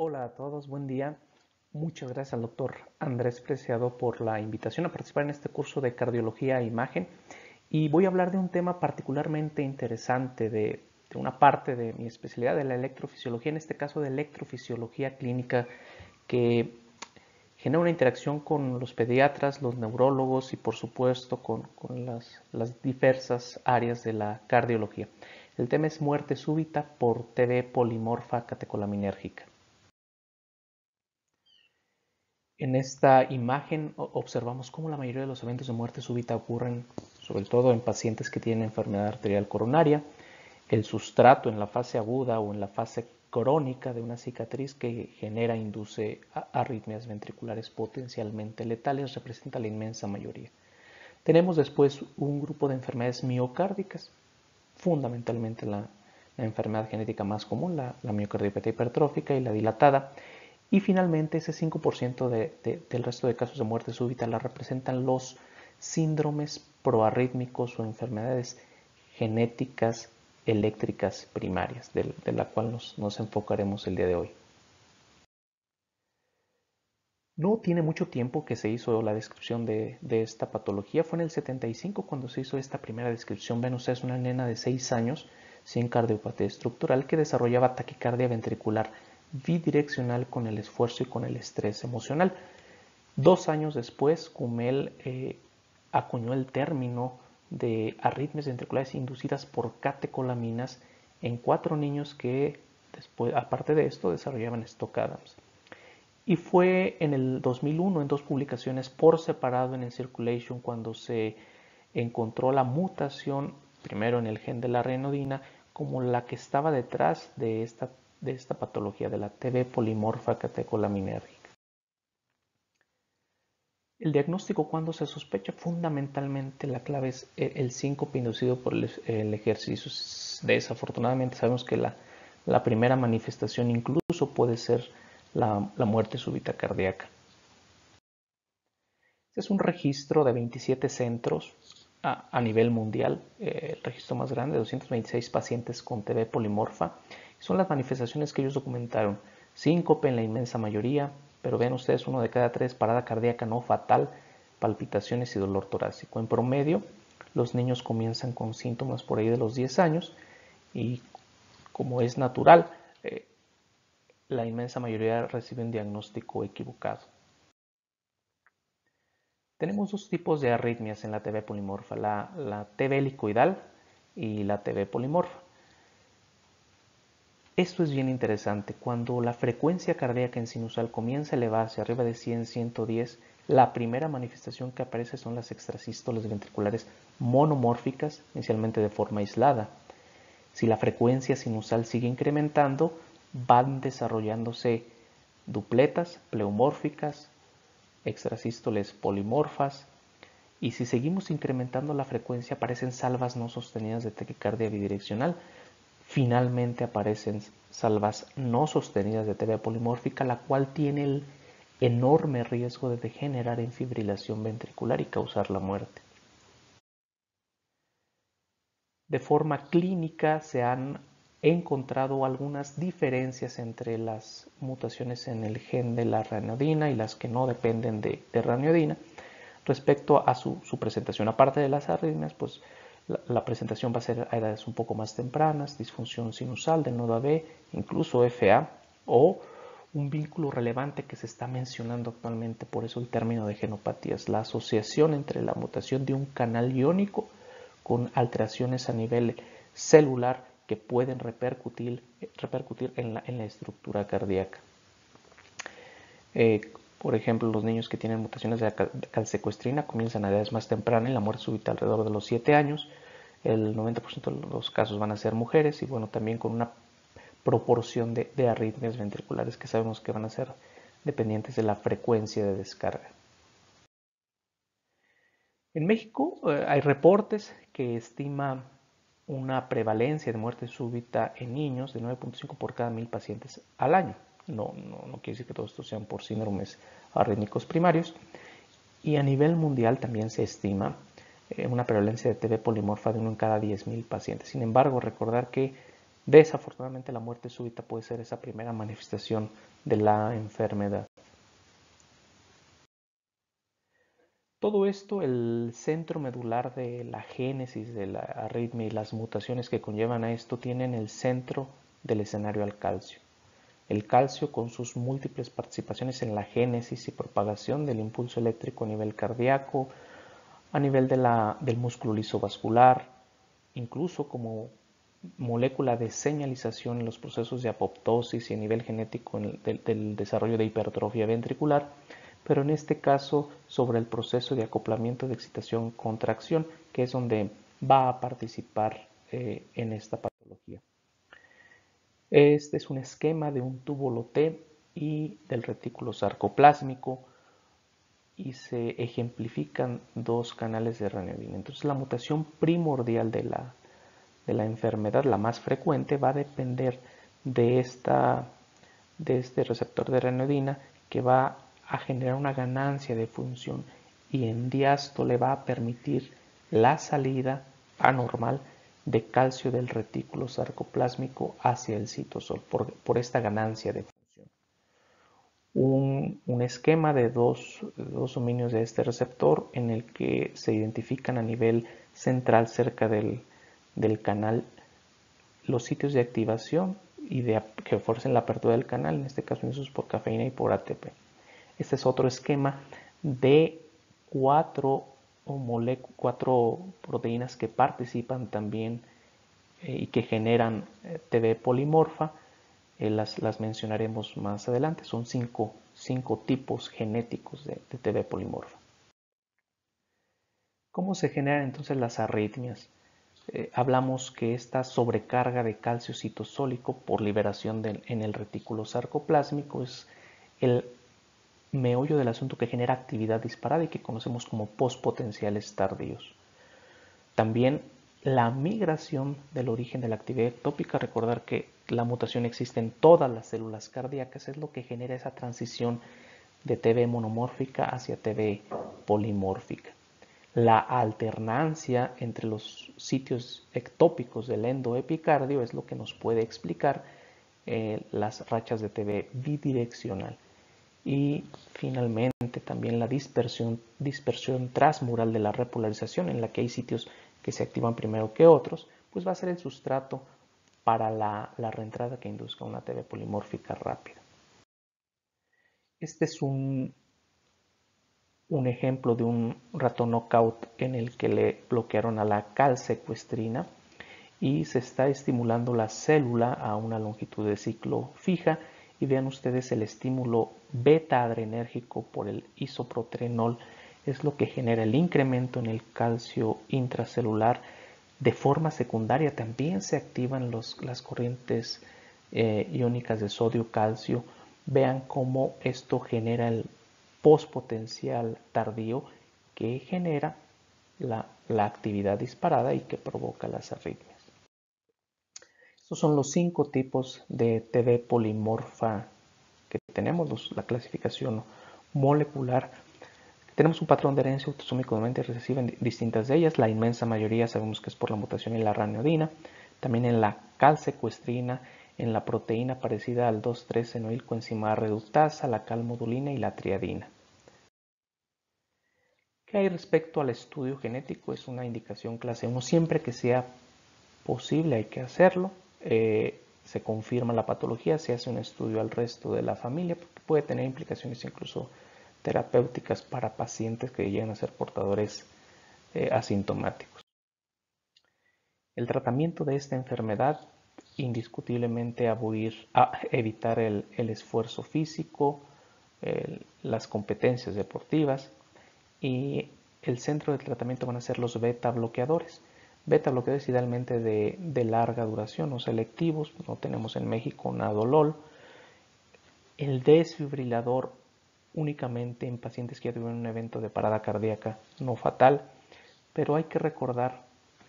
Hola a todos, buen día. Muchas gracias al doctor Andrés Preciado por la invitación a participar en este curso de cardiología e imagen. Y voy a hablar de un tema particularmente interesante de una parte de mi especialidad de la electrofisiología, en este caso de electrofisiología clínica, que genera una interacción con los pediatras, los neurólogos y por supuesto con las diversas áreas de la cardiología. El tema es muerte súbita por TB polimorfa catecolaminérgica. En esta imagen observamos cómo la mayoría de los eventos de muerte súbita ocurren sobre todo en pacientes que tienen enfermedad arterial coronaria, el sustrato en la fase aguda o en la fase crónica de una cicatriz que induce arritmias ventriculares potencialmente letales representa la inmensa mayoría. Tenemos después un grupo de enfermedades miocárdicas, fundamentalmente la enfermedad genética más común, la miocardiopatía hipertrófica y la dilatada. Y finalmente ese 5% del resto de casos de muerte súbita la representan los síndromes proarrítmicos o enfermedades genéticas eléctricas primarias, de la cual nos enfocaremos el día de hoy. No tiene mucho tiempo que se hizo la descripción de esta patología. Fue en el 75 cuando se hizo esta primera descripción. Ven ustedes una nena de 6 años sin cardiopatía estructural que desarrollaba taquicardia ventricular bidireccional con el esfuerzo y con el estrés emocional. 2 años después, Kumel acuñó el término de arritmias ventriculares inducidas por catecolaminas en 4 niños que después, aparte de esto, desarrollaban Stock Adams. Y fue en el 2001 en 2 publicaciones por separado en el Circulation cuando se encontró la mutación, primero en el gen de la renodina, como la que estaba detrás de esta patología, de la TB polimorfa catecolaminérgica. El diagnóstico, cuando se sospecha, fundamentalmente la clave es el síncope inducido por el ejercicio. Desafortunadamente sabemos que la primera manifestación incluso puede ser la muerte súbita cardíaca. Este es un registro de 27 centros a nivel mundial, el registro más grande, 226 pacientes con TB polimorfa. Son las manifestaciones que ellos documentaron. Síncope en la inmensa mayoría, pero ven ustedes, 1 de cada 3, parada cardíaca no fatal, palpitaciones y dolor torácico. En promedio, los niños comienzan con síntomas por ahí de los 10 años y, como es natural, la inmensa mayoría recibe un diagnóstico equivocado. Tenemos 2 tipos de arritmias en la TB polimorfa, la TB helicoidal y la TB polimorfa. Esto es bien interesante. Cuando la frecuencia cardíaca en sinusal comienza a elevarse arriba de 100, 110, la primera manifestación que aparece son las extrasístoles ventriculares monomórficas, inicialmente de forma aislada. Si la frecuencia sinusal sigue incrementando, van desarrollándose dupletas pleomórficas, extrasístoles polimorfas, y si seguimos incrementando la frecuencia aparecen salvas no sostenidas de taquicardia bidireccional. Finalmente aparecen salvas no sostenidas de TB polimórfica, la cual tiene el enorme riesgo de degenerar en fibrilación ventricular y causar la muerte. De forma clínica se han encontrado algunas diferencias entre las mutaciones en el gen de la ranitidina y las que no dependen de ranitidina respecto a su presentación. Aparte de las arritmias, pues la presentación va a ser a edades un poco más tempranas, disfunción sinusal del nodo AB, incluso FA, o un vínculo relevante que se está mencionando actualmente, por eso el término de genopatías, la asociación entre la mutación de un canal iónico con alteraciones a nivel celular que pueden repercutir en la estructura cardíaca. Por ejemplo, los niños que tienen mutaciones de calsecuestrina comienzan a edades más tempranas y la muerte súbita alrededor de los 7 años. El 90% de los casos van a ser mujeres y bueno, también con una proporción de arritmias ventriculares que sabemos que van a ser dependientes de la frecuencia de descarga. En México hay reportes que estiman una prevalencia de muerte súbita en niños de 9.5 por cada 1000 pacientes al año. No quiere decir que todos estos sean por síndromes arrítmicos primarios. Y a nivel mundial también se estima una prevalencia de TB polimorfa de 1 en cada 10.000 pacientes. Sin embargo, recordar que desafortunadamente la muerte súbita puede ser esa primera manifestación de la enfermedad. Todo esto, el centro medular de la génesis de la arritmia y las mutaciones que conllevan a esto, tienen el centro del escenario al calcio. El calcio, con sus múltiples participaciones en la génesis y propagación del impulso eléctrico a nivel cardíaco, a nivel del músculo liso vascular, incluso como molécula de señalización en los procesos de apoptosis y a nivel genético del desarrollo de hipertrofia ventricular, pero en este caso sobre el proceso de acoplamiento de excitación-contracción, que es donde va a participar en esta patología. Este es un esquema de un túbulo T y del retículo sarcoplásmico y se ejemplifican dos canales de ranioedina. Entonces la mutación primordial de la enfermedad, la más frecuente, va a depender de este receptor de ranioedina, que va a generar una ganancia de función y en diástole va a permitir la salida anormal de calcio del retículo sarcoplásmico hacia el citosol por esta ganancia de función. Un esquema de dos dominios de este receptor en el que se identifican a nivel central cerca del canal los sitios de activación y que fuercen la apertura del canal, en este caso inducidos por cafeína y por ATP. Este es otro esquema de cuatro proteínas que participan también y que generan TV polimorfa. Las mencionaremos más adelante. Son cinco tipos genéticos de TV polimorfa. ¿Cómo se generan entonces las arritmias? Hablamos que esta sobrecarga de calcio citosólico por liberación en el retículo sarcoplásmico es el meollo del asunto que genera actividad disparada y que conocemos como postpotenciales tardíos. También la migración del origen de la actividad ectópica, recordar que la mutación existe en todas las células cardíacas, es lo que genera esa transición de TV monomórfica hacia TV polimórfica. La alternancia entre los sitios ectópicos del endoepicardio es lo que nos puede explicar las rachas de TV bidireccional. Y finalmente también la dispersión transmural de la repolarización, en la que hay sitios que se activan primero que otros, pues va a ser el sustrato para la reentrada que induzca una TV polimórfica rápida. Este es un ejemplo de un ratón knockout en el que le bloquearon a la calsecuestrina y se está estimulando la célula a una longitud de ciclo fija, y vean ustedes el estímulo beta adrenérgico por el isoprotrenol es lo que genera el incremento en el calcio intracelular. De forma secundaria también se activan las corrientes iónicas de sodio-calcio. Vean cómo esto genera el postpotencial tardío que genera la actividad disparada y que provoca las arritmias. Estos son los 5 tipos de TV polimorfa que tenemos, la clasificación molecular. Tenemos un patrón de herencia autosómicamente recesiva en distintas de ellas. La inmensa mayoría sabemos que es por la mutación en la ranioedina, también en la calsecuestrina, en la proteína parecida al 2,3-fenoilcoenzima reductasa, la calmodulina y la triadina. ¿Qué hay respecto al estudio genético? Es una indicación clase 1. Siempre que sea posible hay que hacerlo. Se confirma la patología, se hace un estudio al resto de la familia, porque puede tener implicaciones incluso terapéuticas para pacientes que llegan a ser portadores asintomáticos. El tratamiento de esta enfermedad, indiscutiblemente a evitar el esfuerzo físico, las competencias deportivas, y el centro de tratamiento van a ser los beta bloqueadores. Beta bloqueadores idealmente de larga duración o selectivos. No tenemos en México Nadolol. El desfibrilador únicamente en pacientes que ya tuvieron un evento de parada cardíaca no fatal, pero hay que recordar,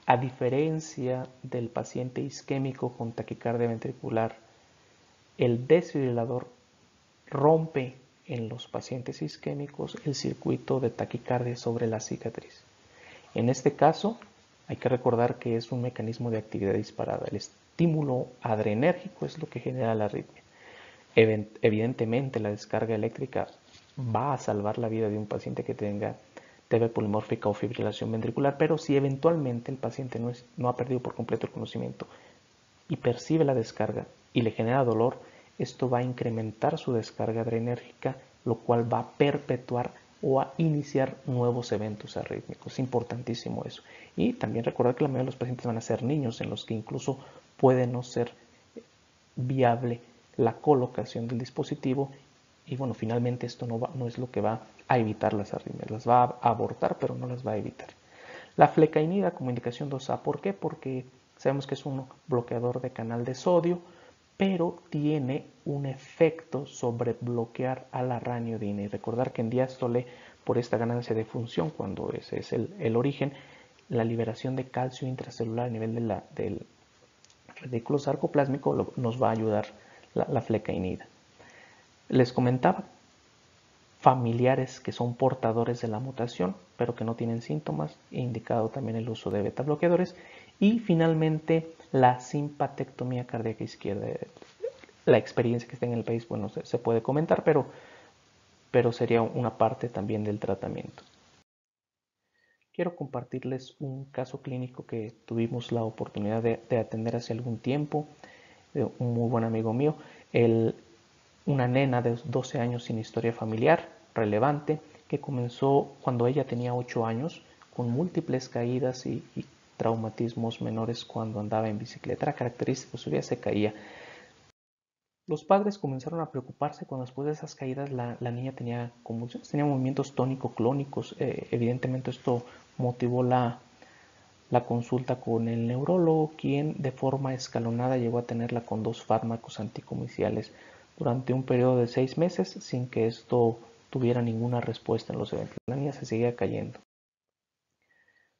a diferencia del paciente isquémico con taquicardia ventricular, el desfibrilador rompe en los pacientes isquémicos el circuito de taquicardia sobre la cicatriz. En este caso, hay que recordar que es un mecanismo de actividad disparada. El estímulo adrenérgico es lo que genera la arritmia. Evidentemente la descarga eléctrica va a salvar la vida de un paciente que tenga TB polimórfica o fibrilación ventricular, pero si eventualmente el paciente no ha perdido por completo el conocimiento y percibe la descarga y le genera dolor, esto va a incrementar su descarga adrenérgica, lo cual va a perpetuar o a iniciar nuevos eventos arrítmicos. Es importantísimo eso. Y también recordar que la mayoría de los pacientes van a ser niños, en los que incluso puede no ser viable la colocación del dispositivo. Y bueno, finalmente esto no es lo que va a evitar las arritmias. Las va a abortar, pero no las va a evitar. La flecainida como indicación 2A, ¿por qué? Porque sabemos que es un bloqueador de canal de sodio, pero tiene un efecto sobre bloquear a la raniodina. Y recordar que en diástole, por esta ganancia de función, cuando ese es el origen, la liberación de calcio intracelular a nivel del retículo sarcoplásmico nos va a ayudar la flecainida. Les comentaba familiares que son portadores de la mutación, pero que no tienen síntomas, he indicado también el uso de beta bloqueadores. Y finalmente, la simpatectomía cardíaca izquierda. La experiencia que está en el país, bueno, se puede comentar, pero sería una parte también del tratamiento. Quiero compartirles un caso clínico que tuvimos la oportunidad de atender hace algún tiempo, de un muy buen amigo mío. Una nena de 12 años sin historia familiar relevante, que comenzó cuando ella tenía 8 años, con múltiples caídas y traumatismos menores cuando andaba en bicicleta. Era característico, su vida se caía. Los padres comenzaron a preocuparse cuando después de esas caídas la niña tenía convulsiones, tenía movimientos tónico-clónicos. Evidentemente esto motivó la consulta con el neurólogo, quien de forma escalonada llegó a tenerla con 2 fármacos anticomiciales durante un periodo de 6 meses sin que esto tuviera ninguna respuesta en los eventos. La niña se seguía cayendo.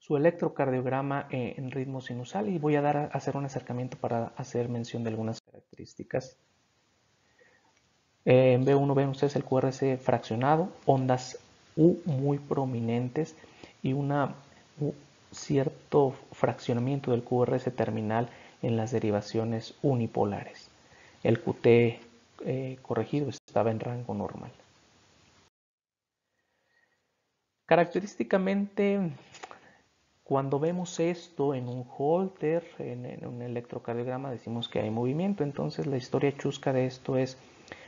Su electrocardiograma en ritmo sinusal, y voy a hacer un acercamiento para hacer mención de algunas características. En B1 ven ustedes el QRS fraccionado, ondas U muy prominentes y un cierto fraccionamiento del QRS terminal en las derivaciones unipolares. El QT corregido estaba en rango normal. Característicamente, cuando vemos esto en un holter, en un electrocardiograma, decimos que hay movimiento. Entonces la historia chusca de esto es,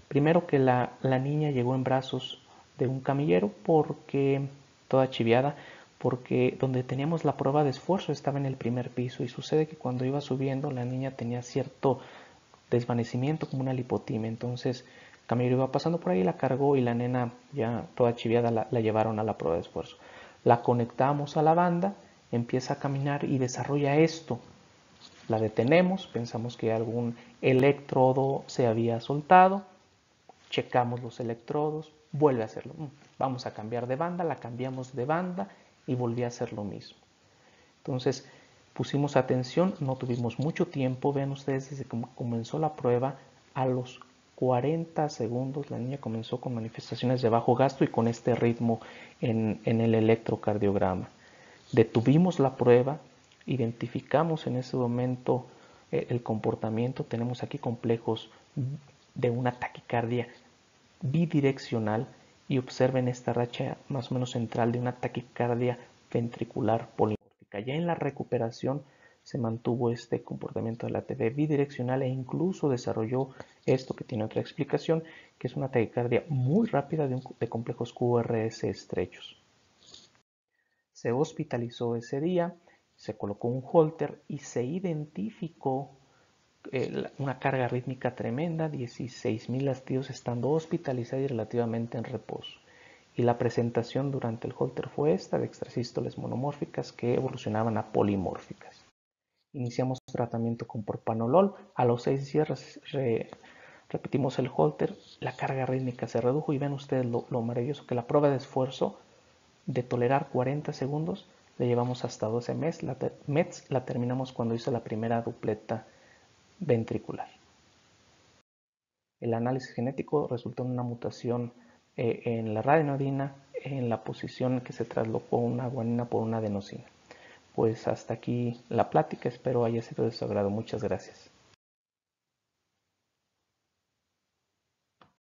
primero, que la niña llegó en brazos de un camillero porque toda chiviada, porque donde teníamos la prueba de esfuerzo estaba en el primer piso, y sucede que cuando iba subiendo la niña tenía cierto desvanecimiento, como una lipotimia. Entonces el camillero iba pasando por ahí, la cargó y la nena ya toda chiviada la llevaron a la prueba de esfuerzo. La conectamos a la banda, empieza a caminar y desarrolla esto. La detenemos, pensamos que algún electrodo se había soltado, checamos los electrodos, vuelve a hacerlo. Vamos a cambiar de banda, la cambiamos de banda y volví a hacer lo mismo. Entonces pusimos atención, no tuvimos mucho tiempo. Vean ustedes, desde que comenzó la prueba, a los 40 segundos la niña comenzó con manifestaciones de bajo gasto y con este ritmo en el electrocardiograma. Detuvimos la prueba, identificamos en ese momento el comportamiento. Tenemos aquí complejos de una taquicardia bidireccional, y observen esta racha más o menos central de una taquicardia ventricular polimórfica. Ya en la recuperación se mantuvo este comportamiento de la TB bidireccional, e incluso desarrolló esto que tiene otra explicación, que es una taquicardia muy rápida de complejos QRS estrechos. Se hospitalizó ese día, se colocó un holter y se identificó una carga rítmica tremenda, 16.000 latidos estando hospitalizada y relativamente en reposo. Y la presentación durante el holter fue esta, de extrasístoles monomórficas que evolucionaban a polimórficas. Iniciamos tratamiento con propanolol. A los 6 días repetimos el holter, la carga rítmica se redujo, y ven ustedes lo maravilloso que la prueba de esfuerzo de tolerar 40 segundos le llevamos hasta 12 METs. La terminamos cuando hizo la primera dupleta ventricular. El análisis genético resultó en una mutación en la radianodina, en la posición que se traslocó una guanina por una adenosina. Pues hasta aquí la plática, espero haya sido de su agrado. Muchas gracias.